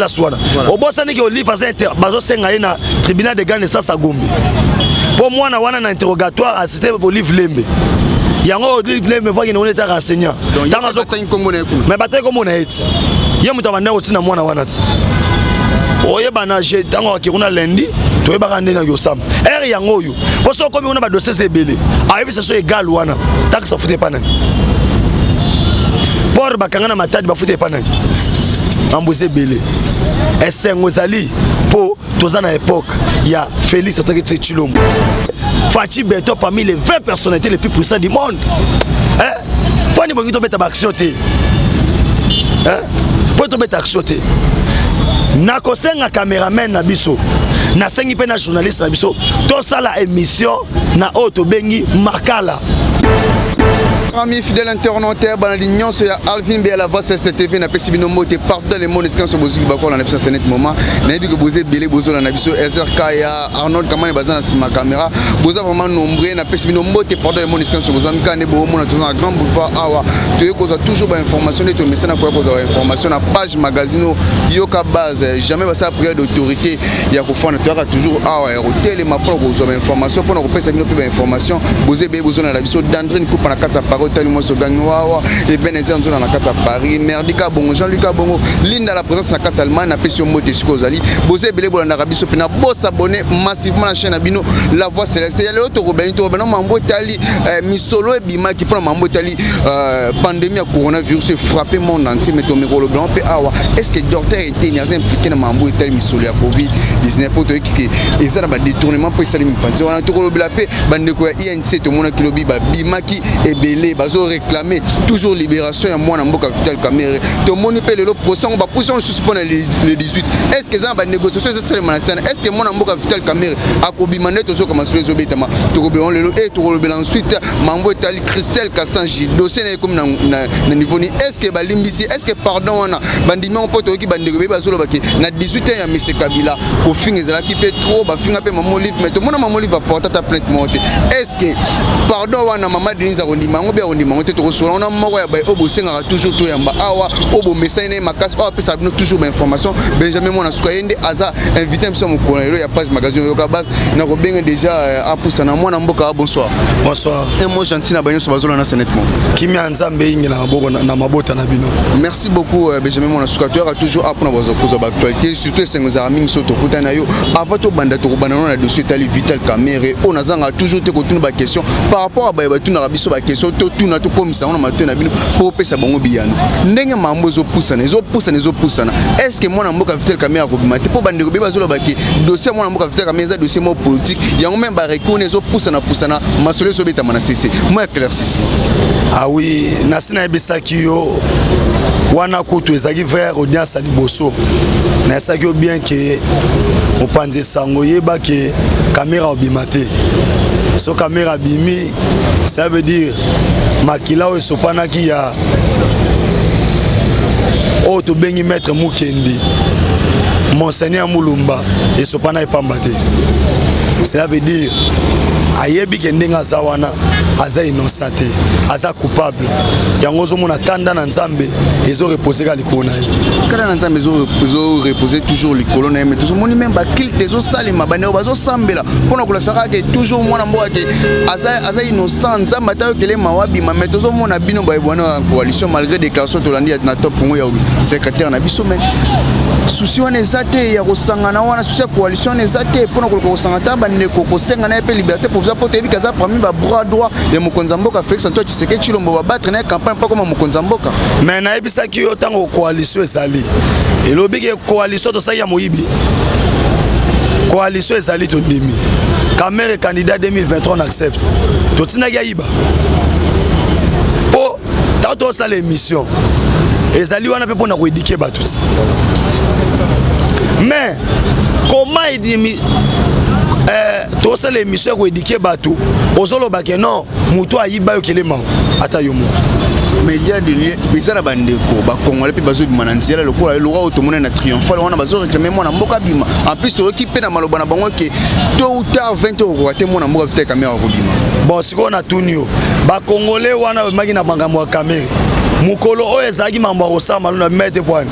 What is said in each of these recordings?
place wana obosani ke olive aza bazosenga ye na tribunal de grande instance Gombe po mwana wana na interrogatoire assisté Olive Lembe yango Olive Lembe voki na ta enseignant tanga zo mais bataille comme on a été ye muta banda otina mwana wana ti oyeba na je tanga akiruna lundi toyeba ndena yosamba yango yo po so komi ona ba dossier sebele ayebi ça so égal wana tak ça fute pas nani por bakangana matadi ba fute pas nani ambose belé esengo zali po toza na époque ya Félix Antoine Tshilombo Fachi Beto parmi les 20 personnalités les plus puissantes du monde pour ni bongi to beta action te pour to beta action te na kosenga cameraman na biso na sengi pe na journaliste na biso to sala émission na auto bengi makala. Amis fidèles internautes, l'union c'est Alvin B à la voix CCTV na pesibino moté partout dans le monde est-ce que so bozi ba ko na pesa ce moment na dit que boze belé bozo na biso SRK ya Arnold Kamane bazana na caméra boza vraiment nombreux na pesibino moté partout dans le monde est-ce que so bozo mikane bo mo na toujours un grand boulevard awa to yeko za toujours ba information et to message na ko za information na page magazine yoka base jamais ba ça prière d'autorité ya ko fona to toujours awa hôtel ma propre bozo information pour na ko pesa bino pe information boze be bozo na biso d'Andrine coupe na 4 tellement so gagnoa et Benezer nzo na kata Paris Merdika Bongo Jean-Luc Bongo Linda la présence na kata Allemagne na pesio moté skozali bozé belé bolanda rabiso pena bo s'abonner massivement la chaîne abino la voix céleste ya le auto robinito beno mambo tali misolo et bima qui prend mambo tali pandémie à coronavirus frappé monde entier mais tomé le blanc pe awa est-ce que docteur était bien impliqué na mambo tali misolo ya Covid 19 poto qui et ça ba détournement pour ça les penser on a tout le blapé bande ko INC to mona kilobi ba bima qui et belé bazo réclamer toujours libération ya mwana mboka Vital Kamerhe to moni pe le procès on va pousser on suspendre le 18 est-ce que ça va négociation c'est seulement est-ce que mwana mboka Vital Kamerhe akobima net to comme sur les obétama to robelon le et to robelon ensuite mambo etali Christelle Kassanji dossier na comme na niveau ni est-ce que balimbisi est-ce que pardon wana bandimi on poto ki bandeko be bazolo baki na 18 ans ya Monsieur Kabila ko finga zala ki pe trop ba finga pe maman livre mais to mona maman livre va porter ta plainte monte est-ce que pardon wana maman Denise Arondima on dit monter to so on a moko ya ba obo senga toujours to yamba awa obo message na makas o pe sabino toujours ba information Benjamin mona suka yende aza invité mso mokolelo ya page magazine yoka base na ko benga déjà apusa na mwana mboka bonsoir bonsoir et moi gentil na banyo so bazolo na nettement kimia nzambe ingela maboko na mabota na bino merci beaucoup Benjamin mona suka to a toujours apona bazo poser ba actualité surtout sengo za mingi soto kutana yo avant to banda to banana na dossier tali Vital Kamerhe on azanga toujours te ko tuna ba question par rapport à ba tuna biso ba question to tuna to komisa on matin na bino pour pesa bango biyano ndenge mambo zo pusana est-ce que mwana mboka Vital Kamerhe akobimate po bandeko be bazolo baki dossier mwana mboka Vital Kamerhe za dossier mo politique yango même ba reconnaître zo pusana masolo zo beta mana cc moi éclaircissement ah oui nasina ebisaki yo wana kutu ezaki vers audience liboso na esaki yo bien que opanze sango yeba que caméra obimate so caméra bimi ça veut dire makila o sopana ki ya o to bengi maître Mukendi Monseigneur Mulumba et sopana epambate ça veut dire ayebi kendenga zawana aza innocent aza coupable yango zo mona kanda na nzambe ezo reposer ka likolo na ye kanda na nzambe ezo reposer toujours likolo na ye mais toujours moni même ba kill des zo salima baneo bazo sambela pona kula saka ke toujours mwana mboka ke aza innocent nzamba tayo kele mawabi mais toujours mona bino ba ebwana coalition malgré déclaration to landi na top ngo ya secrétaire na biso mais souci wana ezate ya kosangana wana souci coalition ezate pona kula kosangata bandeko kosenga na pe liberté pour ça pour te dire que parmi ba bras droit de Mokonza Mboka Félix Antoine Tshisekedi Tshilombo ba battre na campagne pas comme Mokonza Mboka mais na ebisa ki yo tango coalition ezali elobi ke coalition to sa ya moyibi coalition ezali to ndimi Kamerhe candidat 2023 on accepte to tina ya iba po tato sa l'émission ezali wana pe pona ko éduquer batuti mais comment edimi to ça l'émission ko éduquer batou ozolo bake non muto ayiba yo kelema ata yo mo mais il y a des ça la bande ko ba congolais pe bazo bimana ntiela lokola lora otomona na triomphal wana bazo réclamer mona mboka bima en plus to équipe na maloba na bango ke tôt ou tard 20 euros ko te mona mboka Vital Kamerhe ko bima bon siko na tunio ba congolais wana maki na bangambo ya Kamerhe mukolo o ezaki mambo osama na mete point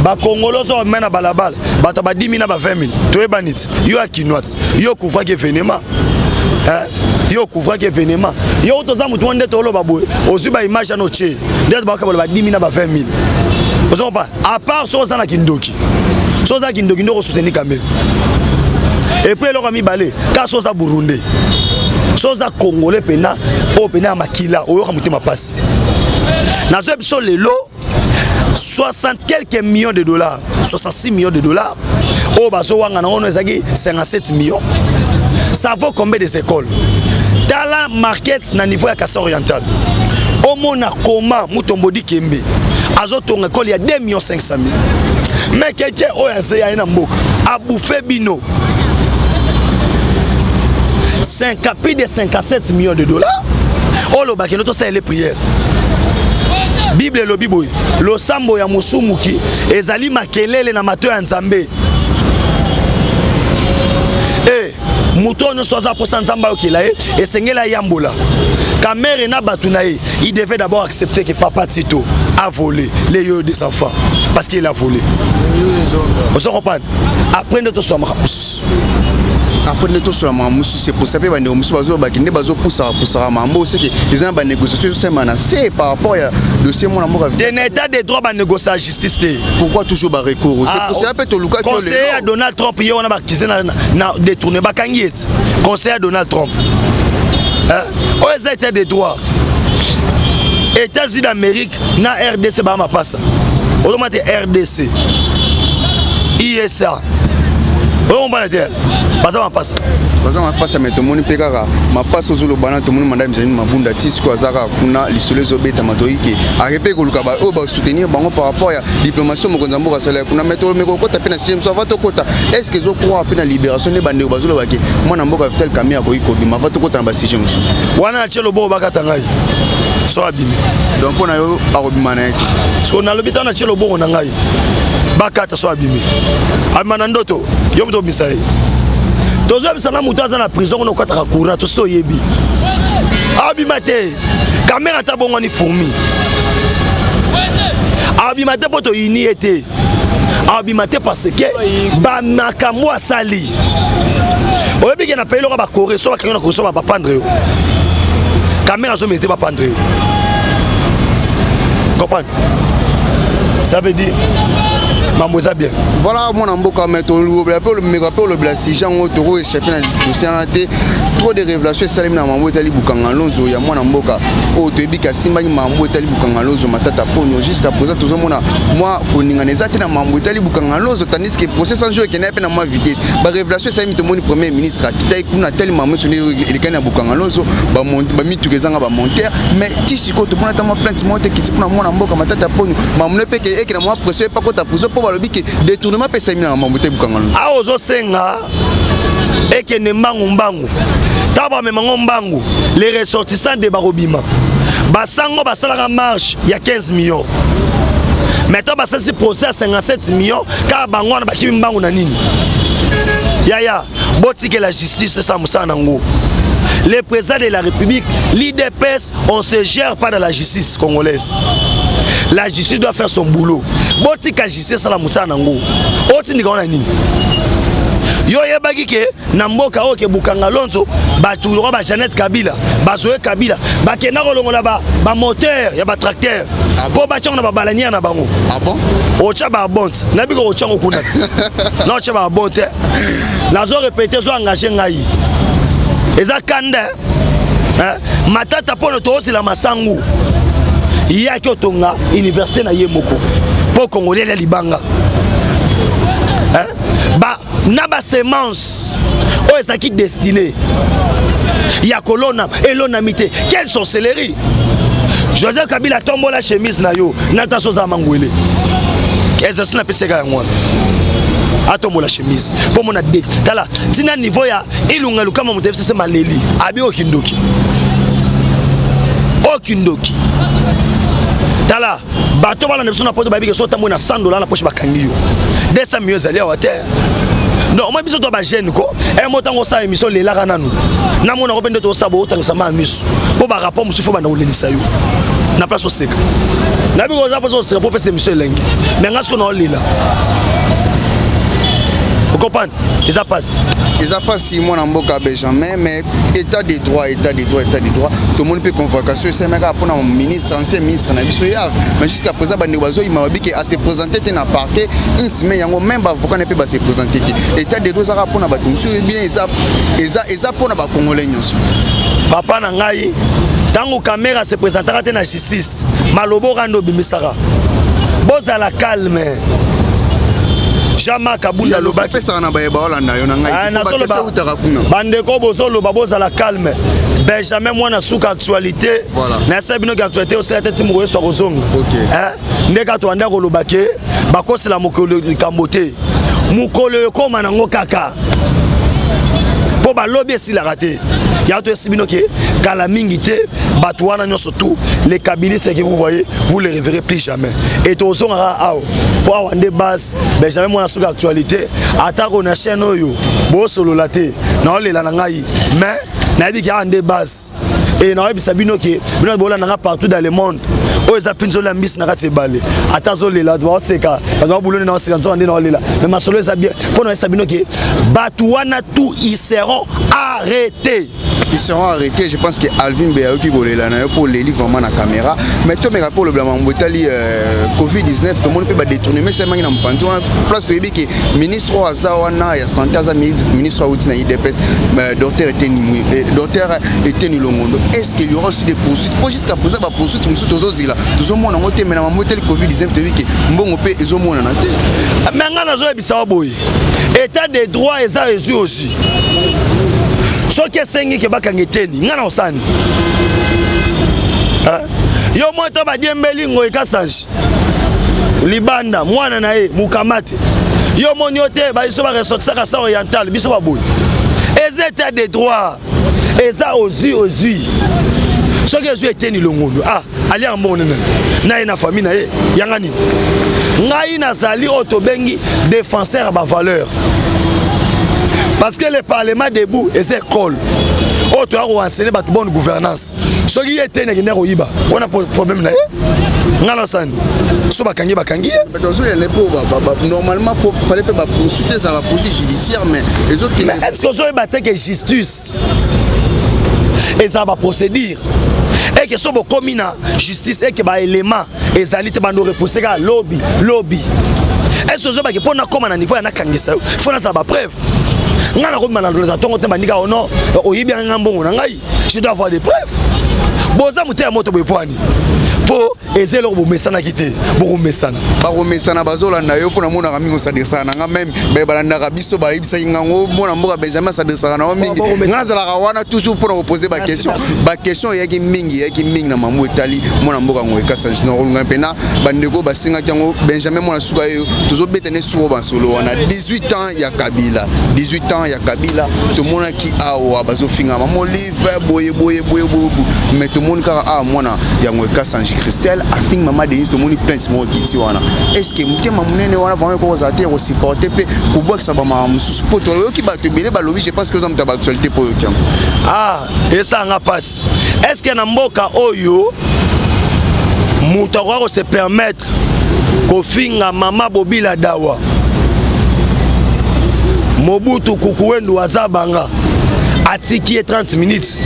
ba Congolais so mena balabala bato ba 10 000 na ba 20 000 to ebanit yo akinwat yo kufa ke venema yo couvre que événement yo to za mutu wande to lo baboy ozu ba image na oche ndete ba ka ba 10 000 na ba 20 000 ozo pas à part so za na kindoki so za kindoki ndo ko soutenir Kamel et puis lo kami balé ka so za Burundi so za Congolais pena o pena makila o yo ka mutima passe na zo biso lelo 60 quelques millions de dollars 66 millions de dollars o bazo wanga na ono ezaki 57 millions. Ça vaut combien des écoles? Dans la market na niveau ya Kassa Oriental. Au mona comment Mutombodi Kembe. Azotonga école il y a 2 500 000. Mais quelqu'un OSC a une mboka a bouffé bino. 5 plus de 57 millions de dollars. Oh le bakeno to ça les prières. Bible lo biboy. Lo sambo ya musumuki ezali makelele na mato ya Nzambe. Mouton soit pour Sanzamba Okilae et Sengela Yambola. Kamere na Batunae, il devait d'abord accepter que Papa Tito a volé les yeux des enfants parce qu'il a volé. Vous se comprenez? Après notre somme après tout sur la c'est pour ça que les gens qui poussent mambo c'est que les gens qui négocier c'est par rapport au dossier mon amour de l'état de droit à négocier la justice. Pourquoi toujours ba recours? C'est pour ça que Lucas conseiller à Donald Trump hier on a accusé na détourné ba kangiet conseiller à Donald Trump aux états de droit États-Unis d'Amérique na RDC ba ma passe autrement RDC ISA on va dire bazama passe mais tout le monde peut kaka ma passe aux le banan tout le monde madame Janine Mabunda tisco azaka kuna lisole zo beta matoiki arrêter ko luka ba o ba soutenir bango par rapport à diplomatie mo konzambo ka sala kuna meto me ko kota pena sim so va to kota est-ce que zo croire pena libération ne bande bazolo baki mwana mboka vital kamia ko iko bima va to kota ba sijem wana chelo bo bakata ngai so abimi donc on a yo arobima na yaki so na lobita na chelo bo na ngai bakata so abimi amana ndoto yo mto bisai tozo bisana mutu aza na prison on okata courant to sto yebi abimate kamera ta bongo ni fourmi abimate poto ini été abimate parce que ba makambo asali oyebi ke na pelo ba Corée so ba kanga ko so ba pendre yo kamera so mete ba pendre yo comprendre ça veut dire Mamboza bien. Voilà mon amboka meto le rappel le blasijan otoro échappé dans dossier trop de révélations salim na mambo etali bukanga lonzo ya mon amboka o toyebi ka simba ni mambo etali bukanga lonzo matata ponyo jusqu'à présent tout mona moi koninga nezati na mambo etali bukanga lonzo tandis que procès en jeu qui n'a pas na ma vitesse ba révélation salim to moni premier ministre akitai kuna tellement mambo soni il kana bukanga lonzo ba mitu kezanga ba monter mais tisiko to mona ta ma plainte monte kiti kuna mon amboka matata ponyo mambo peke ekina moi procès pas kota pour balobi ke détournement pesa mina mambote bukangalo a ozo senga eke ne mbangu taba memango mbangu les ressortissants de Barobima basango basalaka marche ya 15 millions maintenant basasi procès à 57 millions car bango na bakimi mbangu na nini yaya botike la justice ça musa nango. Le président de la République, l'IDPS, on ne se gère pas dans la justice congolaise. La justice doit faire son boulot. Boti ka justice sala musa nango. Oti ni kaona nini? Yo yebaki ke na mboka oke bukanga lonzo batu ro ba Jeannette Kabila, bazoe Kabila, ba kena kolongola ba moteur ya ba tracteur. Ko ba tchanga ba balania na bango. Ah bon? Ocha ba bonte. Na biko ocha ngokunati. Na ocha ba bonte. La zo répéter zo engagé ngai. Eza kanda matata pono to osila masangu iya ki otonga université na ye moko po congolais la libanga ba na ba semence o ezaki destiné ya kolona elonamité quelle sorcellerie. Joseph Kabila tombo la chemise na yo nata soza mangwele exercice na peseka ya ngwana atombo la chemise pour mon addict tala tina niveau ya ilunga lukama mutefse se maleli abi okindoki tala bato bala nebiso na poto babike so tambo na $100 na poche bakangi yo 200 millions ali à terre non moi biso to ba jeune ko e motango sa émission lela kana nu na mona ko bende to sabo otangisa ma misu po ba rapport musu fo ba na olelisa yo na place oseka na biko za place oseka pour faire monsieur lengi mais ngasko na olila vous comprenez ça passe si mon amboka Benjamin mais état des droits tout le monde peut convocation c'est mec pour un ministre ancien ministre na biso ya mais jusqu'à présent ba nebazo il m'a dit que à se présenter na parté une semaine yango même avocat ne peut pas se présenter état des droits ça pour na ba monsieur bien ça pour na ba congolais nyonso papa na ngai tango caméra se présentera na justice malobo rando bimisara bozala calme Jama Kabunda loba pesa na bayeba Holanda yo na ngai ko utaka kuna bandeko bozolo babozala calme Benjamin mwana suka actualité na sabino ki actualité aussi la tête mo so kozonga ndeka to anda ko lobake bakosela mokolo kambote mukolo ko manango kaka po ba lobby si la raté ya to sibino ke kala mingi te batwana nyo surtout les kabilistes que vous voyez vous les reverrez plus jamais et to songa awo po awande base Benjamin mwana suka actualité atako na chaîne oyo bo solo laté na olela na ngai mais na bi ki ande base et na bi sabino ke bino bola na partout dans le monde o eza pinzo la miss na kati balé atazo lela do seka ba bulone na seka nzo ande na olela mais masolo eza bien po na sabino ke batwana tout ils seront arrêtés. Ils seront arrêtés. Je pense que Alvin Béaou qui volait là pour les livres vraiment la caméra. Mais toi, mais pour le blanc, Covid-19, tout le monde peut détourner. Mais c'est maintenant en place de que ministre Azawana, il y a santé, ministre Outina IDPS, docteur était Nilongondo. Est-ce qu'il y aura aussi des poursuites? Pour jusqu'à présent, la poursuite, nous sommes tous là. Tout le monde a monté, mais on a le Covid-19, tu dis que bon, on peut, ils ont mon anaté. Mais on a joué Bissau Boy. État des droits, ils ont reçu aussi. Ce qui est sengi que bakangiteni ngana osani yo moto ba diembeli ngo ikasanji libanda mwana na ye mukamate yo monyote ba iso ba ressortir ça oriental biso ba boy les états des droits eza ozi ce qui est eteni longondo ali ambone na na famille na ye yanga nini ngai na zali otobengi défenseur ba valeur. Parce que le Parlement debout et c'est école. Oh, tu as enseigné la bonne gouvernance. Ce qui est on a problème là. Normalement, il fallait pas poursuivre ça va poursuivre judiciaire, mais les autres. Mais est-ce que vous avez battu que justice et ça va procédure? Et que ce soit comme une justice et que les éléments et les alliés vont repousser à lobby. Est-ce que vous avez pour comme un niveau il faut avoir preuve. Je dois avoir des preuves. Boza muté moto bepwani po ezelo bomesana kité bomesana baromesana bazola na yo pona mona kamingo sadesana nga même be balanda biso ba ibisa ngango mona mboka Benjamin sadesana na mingi ngazala kawana toujours pour poser ba question yaki mingi na mamu etali mona mboka ngo ekasa no ngana pena bandeko basinga kango Benjamin mona suka yo toujours betene suko basolo wana 18 ans ya Kabila to mona ki awa bazofinga mamo livre boye mais tout le monde a mona yango kasanji Christelle afin maman Denise tout le monde plein mo kiti wana est-ce que mutema munene wana vraiment ko zater ko supporter pe ko box ça ba mususu poto yo ki ba te bele ba lobi je pense que vous avez actualité pour yo et ça nga passe est-ce que na mboka oyo mutako se permettre ko finga mama Bobila Dawa Mobutu Kukuwendu Azabanga atiki 30 minutes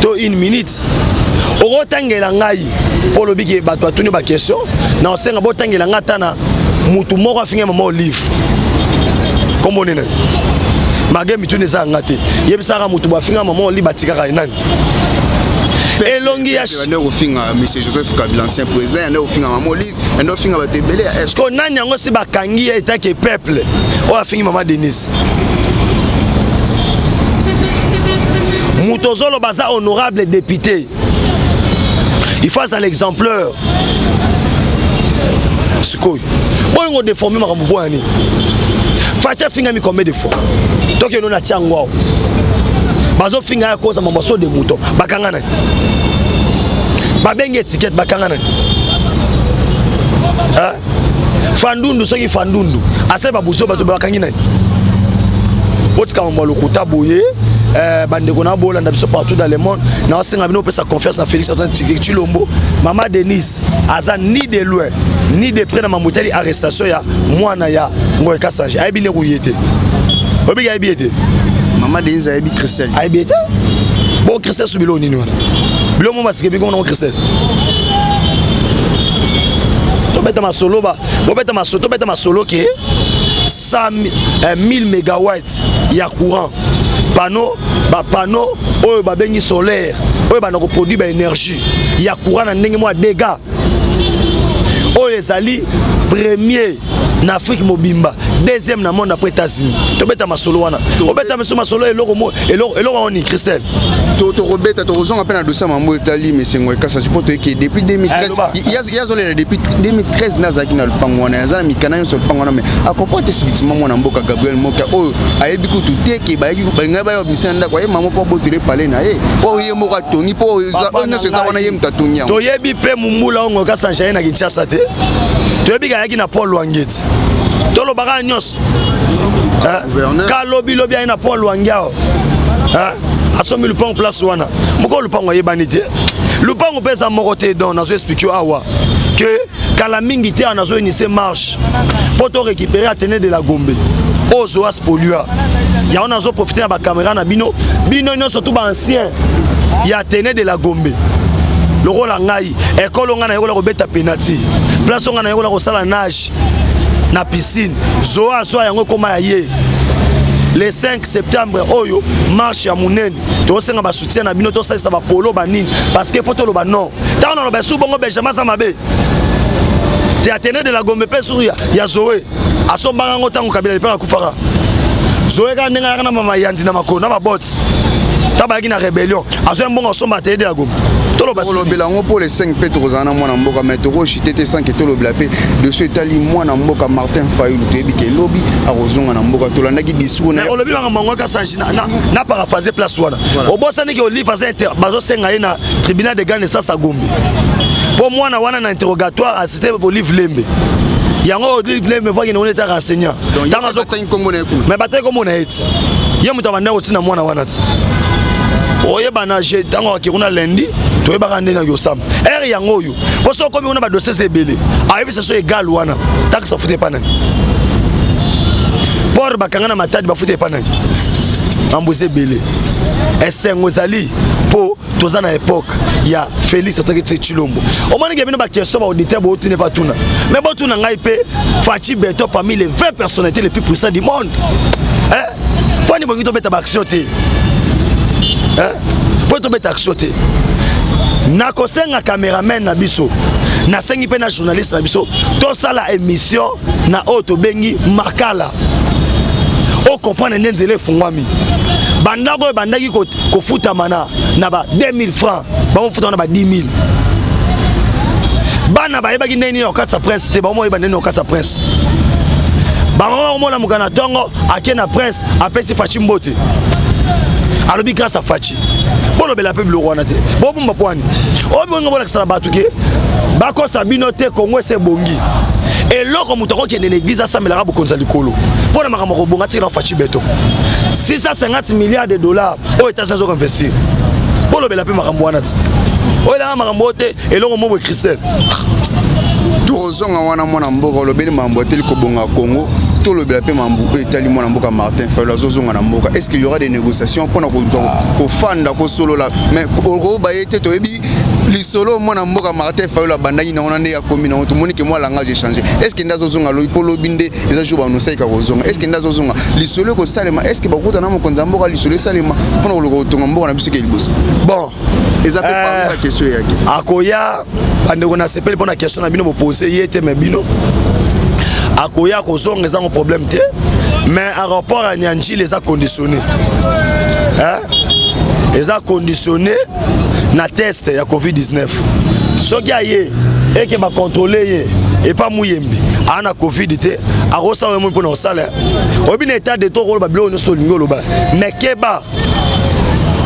to 1 minute okotangela ngai po lobiki bato atuni ba question na osenga botangela ngata na mutu moko afinga mama Olive kombo nene mage mitune za ngate yebisaka mutu bafinga mama Olive batikaka nani elongi ya ne ofinga monsieur Joseph Kabila ancien président ne ofinga mama Olive ne ofinga batebele est-ce que nani yango si bakangi eta ke peuple o afingi mama Denise Moutozolo baza honorable député. Il faut ça l'exemplaire. C'est quoi? Bon, on déforme ma camboani. Fatia finga mi combien de fois? Donc il y a un tiangwa. Bazo finga à cause de mon morceau de mouton. Bakangana. Babenge étiquette bakangana. Hein? Fandundu soki fandundu. Ase babuso bato bakangina. Otika mbalo kota boye. bandeko na bolanda biso partout dans le monde na osenga bino pesa confiance na Félix Antoine Tshilombo. Maman Denise aza ni de loin ni de près na mamutali arrestation ya mwana ya Ngoy Kasanje ayebi ne kuyete obi ayebi ete Maman Denise ayebi Christelle ayebi ete bon Christelle subilo nini wana bilo mo basike biko na Christelle to beta masolo ba bo beta masolo ke 1000 mégawatts ya courant panneau oyo babengi solaire oyo bana ko produire ba énergie ya courant na ndenge mo dégâts oyo ezali premier na Afrique mobimba deuxième na monde après États-Unis to beta masolo wana o beta masolo eloko oni Christelle to robeta to zonga pena dossier mambo etali mais Ngoy Kasanje poto que depuis 2013 il y a zolé depuis 2013 nazaki na lupango wana yazana mikana yo so lupango wana mais akopote sibitima mwana mboka Gabriel Moka oyo ayebi ko tuteke ba yiki ba ngaba yo misenda kwa ye mamo po botule pale na ye o ye moka toni po ono se za wana ye mtatonya to yebi pe mumbula Ngoy Kasanje na Kinshasa te to yebi ga yaki na Paul Wangeti tolo baga nyos kalobi lobi na Paul Wangiao asomi lupango place wana moko lupango yebani te lupango pesa moko te donc nazo expliquer awa que kala mingi te nazo initier marche pour to récupérer Athénée de la Gombe ozoas pollueur ya on azo profiter na ba caméra na bino surtout ba ancien ya Athénée de la Gombe le rôle ngai école ngana yokola ko beta penalty place ngana yokola ko sala nage na piscine zoa so yango koma ya ye le 5 septembre oyo marche ya munene to senga ba soutien na bino to sa ba polo ba nini parce que faut to lo ba non ta on lo ba sou bongo Benjamin Samabe te Athénée de la Gombe pe sur ya Zoé asomba ngo tango kabila pe akufaka Zoé ka ndenga na mama yandi na makona ba bot ta ba na rébellion aso mbongo somba Athénée de la Gombe tolo ba le bilan pour les 5 pe to zana mwana mboka mais to ko chitete 5 to lo blapé de ce tali mwana mboka Martin Fayulu to ebi ke lobby a rozonga na mboka to landaki discours na olobi nga Ngoy Kasanje na paraphraser place wana obosani ke olive za inter bazo senga ina tribunal de grande instance à Gombe pour mwana wana na interrogatoire assisté Olive Lembe yango Olive Lembe voit que on est enseignant dans zo tan kombo na ekuna mais bataille comme on a été ye muta banda otina mwana wana ti oye bana je tango akiruna lundi to yeba ndena yo sam er yango yo poso komi ona ba dossier sebele ayebi so égal wana tak sa fute panani por bakanga na matadi ba fute panani ambuze belé esengo zali po toza na époque ya Félix Antoine Tshilombo o moni ke bino ba question ba auditeur bo tune pas tuna mais bo tuna ngai pe Fachi Beto parmi les 20 personnalités les plus puissantes du monde poni bongi to beta ba action te po to beta action te na kosenga cameraman na biso na sengi pe na journaliste na biso to sala émission na auto bengi makala o comprendre nenzele fungwami bandako bandaki ko futa mana na ba 2000 francs ba mo futa na ba 10000 bana ba yebaki ndeni okatsa prince te ba mo yeba ndeni okatsa prince ba mo mo na mukana tongo akena prince apesi Fachi Mbote alobi grâce à Fachi bolo bela peuple rwanda te bo bomba poani o bongo bola kisala batu ke bako sabino te Congo se bongi et loko mutoko ki ndene l'église asamela bokonza likolo pona makamo ko bonga tira Fachi Beto 650 milliards de dollars aux États-Unis investir bolo bela pe makambo wana ti o la makambo te elongo mo Christelle tozonga wana mwana mboka lobeli mambo tel ko bonga Congo to lobela pe mambo etali mwana mboka Martin Fayulu azozonga na mboka est-ce qu'il y aura des négociations pour ko fanda ko solo la mais ko ba yete to ebi li solo mwana mboka Martin Fayulu bandaki na ona ne ya komina to moni ke moi langage échanger est-ce que ndazozonga lo po lobinde eza joba no sai ka kozonga est-ce que ndazozonga li solo ko salema est-ce que ba kota na mo konza mboka li solo salema pour ko tonga mboka na bisike liboso bon eza pe pas question yake akoya andeko na sepeli pona question na bino mo poser yete me bino akoya kozonga ezango problème te mais aéroport à Nyanji les a conditionnés les a conditionnés na test ya Covid-19 soki aye et que ba contrôler ye et pas muyembi ana Covid te arosa mo pona osala obi na état de to ko ba blo no sto lingolo ba mais keba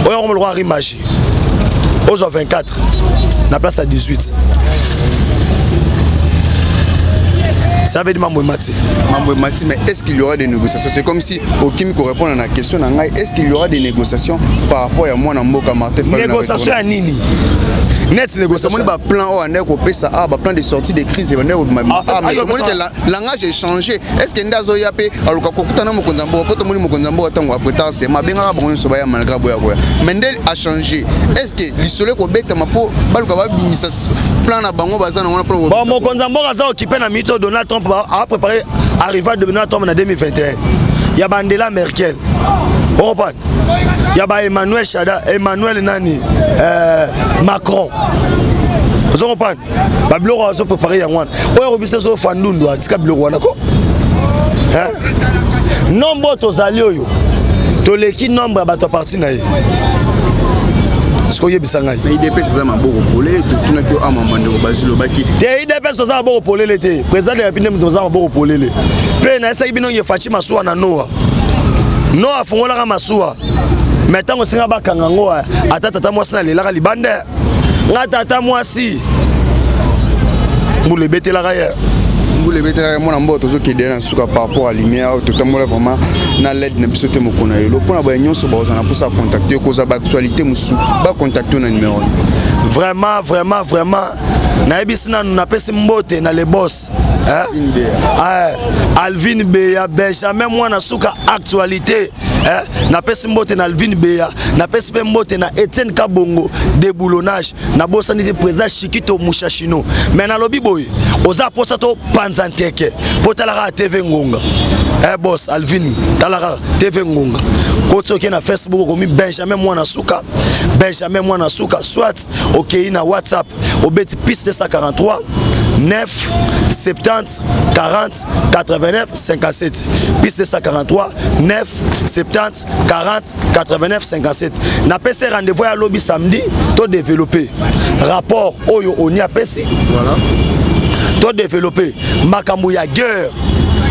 oyo ko mo roi image aux 24 na place à 18 c'est Ça veut dire Mambo Mati. Mambo Mati, mais est-ce qu'il y aura des négociations? C'est comme si Okim qui répond à la question, est-ce qu'il y aura des négociations par rapport à moi, Namboka Martin? Négociation à Nini. Net négociation. Comment plan plan de sortie de crise mais langage est changé. Est-ce que ndazo yape aluka kokutana mokonzambo poto moni mokonzambo atango après c'est ma benga ba bonso ba ya malgré boya boya. Mendel a changé. Est-ce que l'isolé ko beta mapo baluka ba bimisa plan na bango bazana on plan. Bon mokonzambo aza occupé na mito Donald Trump a préparé arrivée de Donald Trump en 2021. Il y a Angela Merkel. On comprend. Il y a Emmanuel Chada, Emmanuel Nani, Macron. Vous comprenez? Bablo a préparé un one. On a obligé de faire un ndondo. Tu sais Bablo d'accord? Hein? Nombre de alliés. Tous les qui nombre à partir naïe. Ce qu'on y a besoin naïe. Mais IDP c'est ça ma beau polé. Tout n'a que à maman de Basile Baki. Des IDP c'est ça beau polé l'été. Président de la République nous avons beau polé l'été. Puis na essa ibino ye Fatima Soua na Noa. Noa fongola ka masuwa. Maintenant on singa ba kangango ata tata mwasi na lela ka libande. Nga tata mwasi. Mbule betela ka ya. Mbule betela mon ambo tozo ki dena suka par rapport à lumière totalement vraiment na l'aide na biso te mokona lelo pona ba nyonso ba ozana pour ça contacter cause ba actualité musu ba contacter na numéro. Vraiment na ebisina na pesi mbote na le boss. Alvin Beya Benjamin mwana suka actualité na pesi mbote na Alvin Beya na pesi pe mbote na Etienne Kabongo déboulonnage na bosani de président Chikito Mushashino mais na lobi boy oza posa to panzanteke potala TV Ngonga boss Alvin talaka TV Ngonga kotoke na Facebook komi Benjamin mwana suka soit OK na WhatsApp obeti piste 143 9 70 40 89 57 piste 143 9 70 40 89 57 na PC rendez-vous à lobby samedi to développer rapport oyo oni apesi voilà to développer makambo ya guerre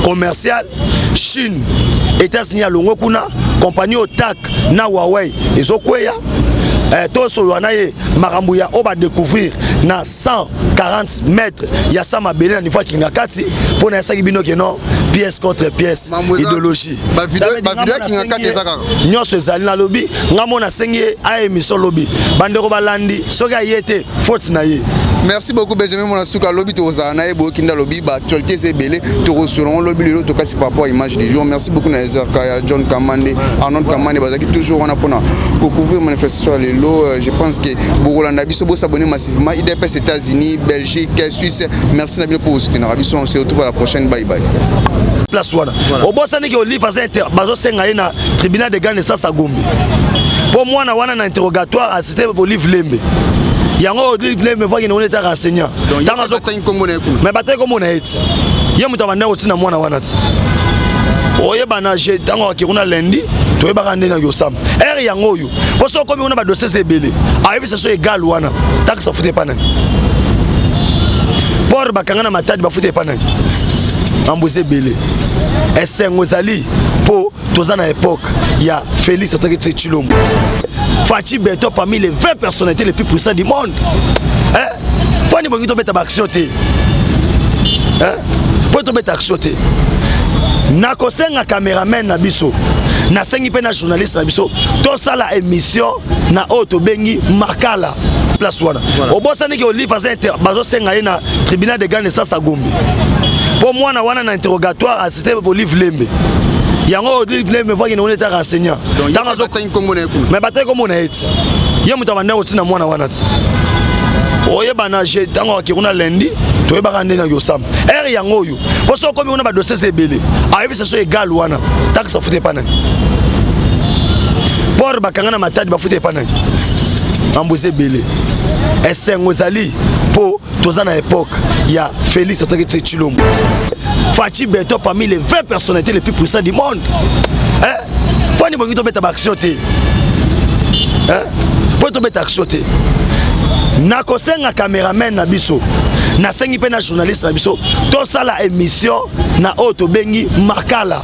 commerciale Chine États-Unis à longo kuna compagnie Otak na Huawei ezokweya tout ce que makambo ya oba découvrir na 140 mètres ya sama belé na niveau kingakati pour na saki bino non pièce contre pièce idéologie ba vidéo kingakati ezaka nyonso ezali na lobby ngamona sengi a émission lobby bandeko balandi soka yete faute na ye. Merci beaucoup Benjamin Monasuka lobby to ozana e bo kinda lobby ba actualité c'est belé to restaurant lobby le to kasi par rapport à image du jour. Merci beaucoup na Ezer Kaya John Kamande Arnold Kamande bazaki toujours on a pour couvrir manifestation je pense que Bourolanda Biso s'abonner massivement IDPS États-Unis, Belgique, Suisse. Merci Nabino pour vous soutenir. On se retrouve à la prochaine. Bye bye. Place wana. Au bout ça n'est que livre bazo senga na tribunal de Gane ça Gombe. Pour moi na wana na interrogatoire assisté au livre Lembe. Yango livre Lembe voit qu'il est enseignant. Mais bataille comme on est. Yé muta bana otina mwana wana. Oye bana je tango akiruna lundi to yeba kande na yosam er yango yo poso komi ona ba dossier sebele ayebi ça so égal wana tak ça fute pana por bakanga matadi ba fute pana ambuze belé esengo zali po toza na époque ya Félix Antoine Tshilombo Fachi Beto parmi les 20 personnalités les plus puissantes du monde pour ni bongi to beta action te pour to beta action te na kosenga cameraman na biso na sengi pe na journaliste na biso to sala émission na auto bengi makala place wana obosani ke olive bazo senga na tribunal de Gane ça Gombe pour moi na wana na interrogatoire assisté Olive Lembe yango Olive Lembe voit qu'il est enseignant mais bataille comme on est yé muta banda otina mwana wana ti oye bana je tango akiruna lundi to yeba kande na yosam er yango yo poso komi ona ba dossier sebele ayebi ça so égal wana tak ça fute pana por bakanga na matadi ba fute pana ambuze belé esengo zali po toza na époque ya Félix Antoine Tshilombo Fachi Beto parmi les 20 personnalités les plus puissantes du monde pour ni bongi to beta action te pour to beta action te na kosenga cameraman na biso na sengi pe na journaliste na biso to sala émission na auto bengi makala